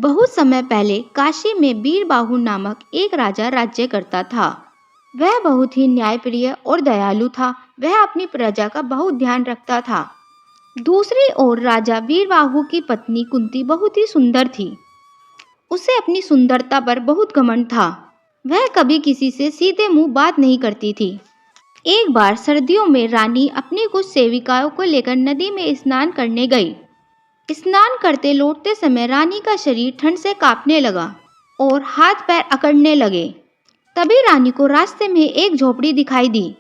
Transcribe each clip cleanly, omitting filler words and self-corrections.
बहुत समय पहले काशी में बीरबाहु नामक एक राजा राज्य करता था। वह बहुत ही न्यायप्रिय और दयालु था। वह अपनी प्रजा का बहुत ध्यान रखता था। दूसरी ओर राजा बीरबाहु की पत्नी कुंती बहुत ही सुंदर थी। उसे अपनी सुंदरता पर बहुत घमंड था। वह कभी किसी से सीधे मुंह बात नहीं करती थी। एक बार सर्दियों में रानी अपनी कुछ सेविकाओं को लेकर नदी में स्नान करने गई। स्नान करते लौटते समय रानी का शरीर ठंड से कांपने लगा और हाथ पैर अकड़ने लगे। तभी रानी को रास्ते में एक झोपड़ी दिखाई दी।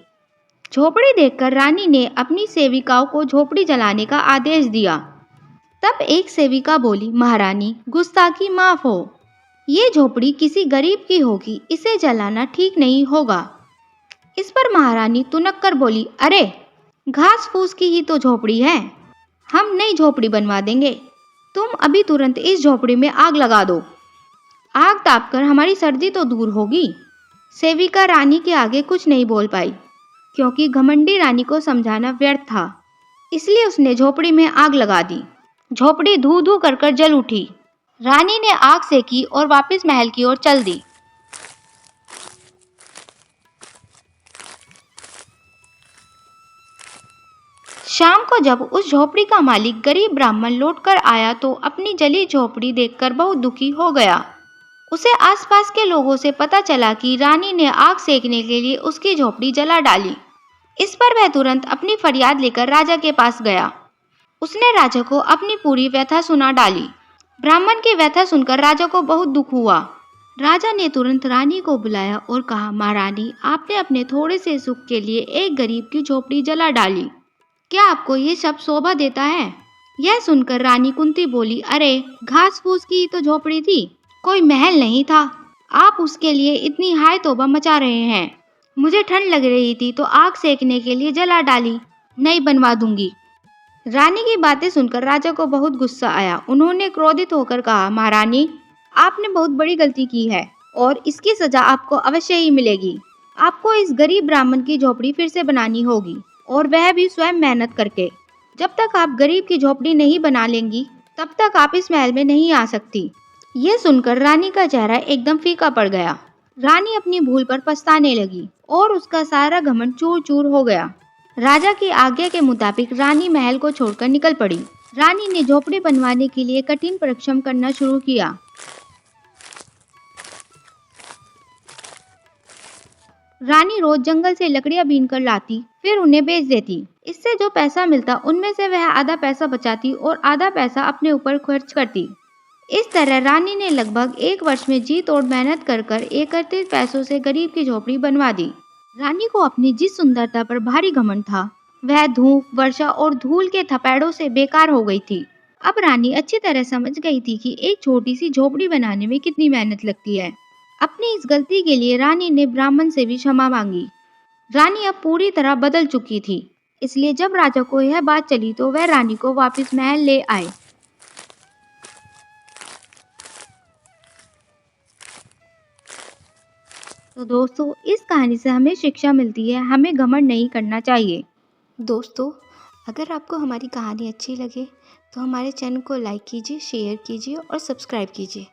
झोपड़ी देखकर रानी ने अपनी सेविकाओं को झोपड़ी जलाने का आदेश दिया। तब एक सेविका बोली, महारानी, गुस्ताखी माफ हो। ये झोपड़ी किसी गरीब की होगी, इसे जलाना ठीक नहीं होगा। इस पर महारानी तुनक कर बोली, अरे घास फूस की ही तो झोपड़ी है, हम नई झोपड़ी बनवा देंगे। तुम अभी तुरंत इस झोपड़ी में आग लगा दो। आग तापकर हमारी सर्दी तो दूर होगी। सेविका रानी के आगे कुछ नहीं बोल पाई, क्योंकि घमंडी रानी को समझाना व्यर्थ था। इसलिए उसने झोपड़ी में आग लगा दी। झोपड़ी धू धू कर जल उठी। रानी ने आग सेकी और वापस महल की ओर चल दी। शाम को जब उस झोपड़ी का मालिक गरीब ब्राह्मण लौटकर आया तो अपनी जली झोपड़ी देखकर बहुत दुखी हो गया। उसे आसपास के लोगों से पता चला कि रानी ने आग सेकने के लिए उसकी झोपड़ी जला डाली। इस पर वह तुरंत अपनी फरियाद लेकर राजा के पास गया। उसने राजा को अपनी पूरी व्यथा सुना डाली। ब्राह्मण की व्यथा सुनकर राजा को बहुत दुख हुआ। राजा ने तुरंत रानी को बुलाया और कहा, महारानी, आपने अपने थोड़े से सुख के लिए एक गरीब की झोपड़ी जला डाली। क्या आपको ये सब शोभा देता है? यह सुनकर रानी कुंती बोली, अरे घास फूस की तो झोपड़ी थी, कोई महल नहीं था। आप उसके लिए इतनी हाय तौबा मचा रहे हैं। मुझे ठंड लग रही थी तो आग सेकने के लिए जला डाली, नहीं बनवा दूंगी। रानी की बातें सुनकर राजा को बहुत गुस्सा आया। उन्होंने क्रोधित होकर कहा, महारानी, आपने बहुत बड़ी गलती की है और इसकी सजा आपको अवश्य ही मिलेगी। आपको इस गरीब ब्राह्मण की झोपड़ी फिर से बनानी होगी, और वह भी स्वयं मेहनत करके। जब तक आप गरीब की झोपड़ी नहीं बना लेंगी, तब तक आप इस महल में नहीं आ सकती। यह सुनकर रानी का चेहरा एकदम फीका पड़ गया। रानी अपनी भूल पर पछताने लगी और उसका सारा घमंड चूर चूर हो गया। राजा की आज्ञा के मुताबिक रानी महल को छोड़कर निकल पड़ी। रानी ने झोपड़ी बनवाने के लिए कठिन परिश्रम करना शुरू किया। रानी रोज जंगल से लकड़ियां बीन कर लाती, फिर उन्हें बेच देती। इससे जो पैसा मिलता उनमें से वह आधा पैसा बचाती और आधा पैसा अपने ऊपर खर्च करती। इस तरह रानी ने लगभग 1 वर्ष में जी तोड़ मेहनत कर एकत्रित पैसों से गरीब की झोपड़ी बनवा दी। रानी को अपनी जिस सुंदरता पर भारी घमंड था, वह धूप, वर्षा और धूल के थपेड़ों से बेकार हो गई थी। अब रानी अच्छी तरह समझ गई थी कि एक छोटी सी झोपड़ी बनाने में कितनी मेहनत लगती है। अपनी इस गलती के लिए रानी ने ब्राह्मण से भी क्षमा मांगी। रानी अब पूरी तरह बदल चुकी थी, इसलिए जब राजा को यह बात चली तो वह रानी को वापस महल ले आए। तो दोस्तों, इस कहानी से हमें शिक्षा मिलती है, हमें घमंड नहीं करना चाहिए। दोस्तों, अगर आपको हमारी कहानी अच्छी लगे तो हमारे चैनल को लाइक कीजिए, शेयर कीजिए और सब्सक्राइब कीजिए।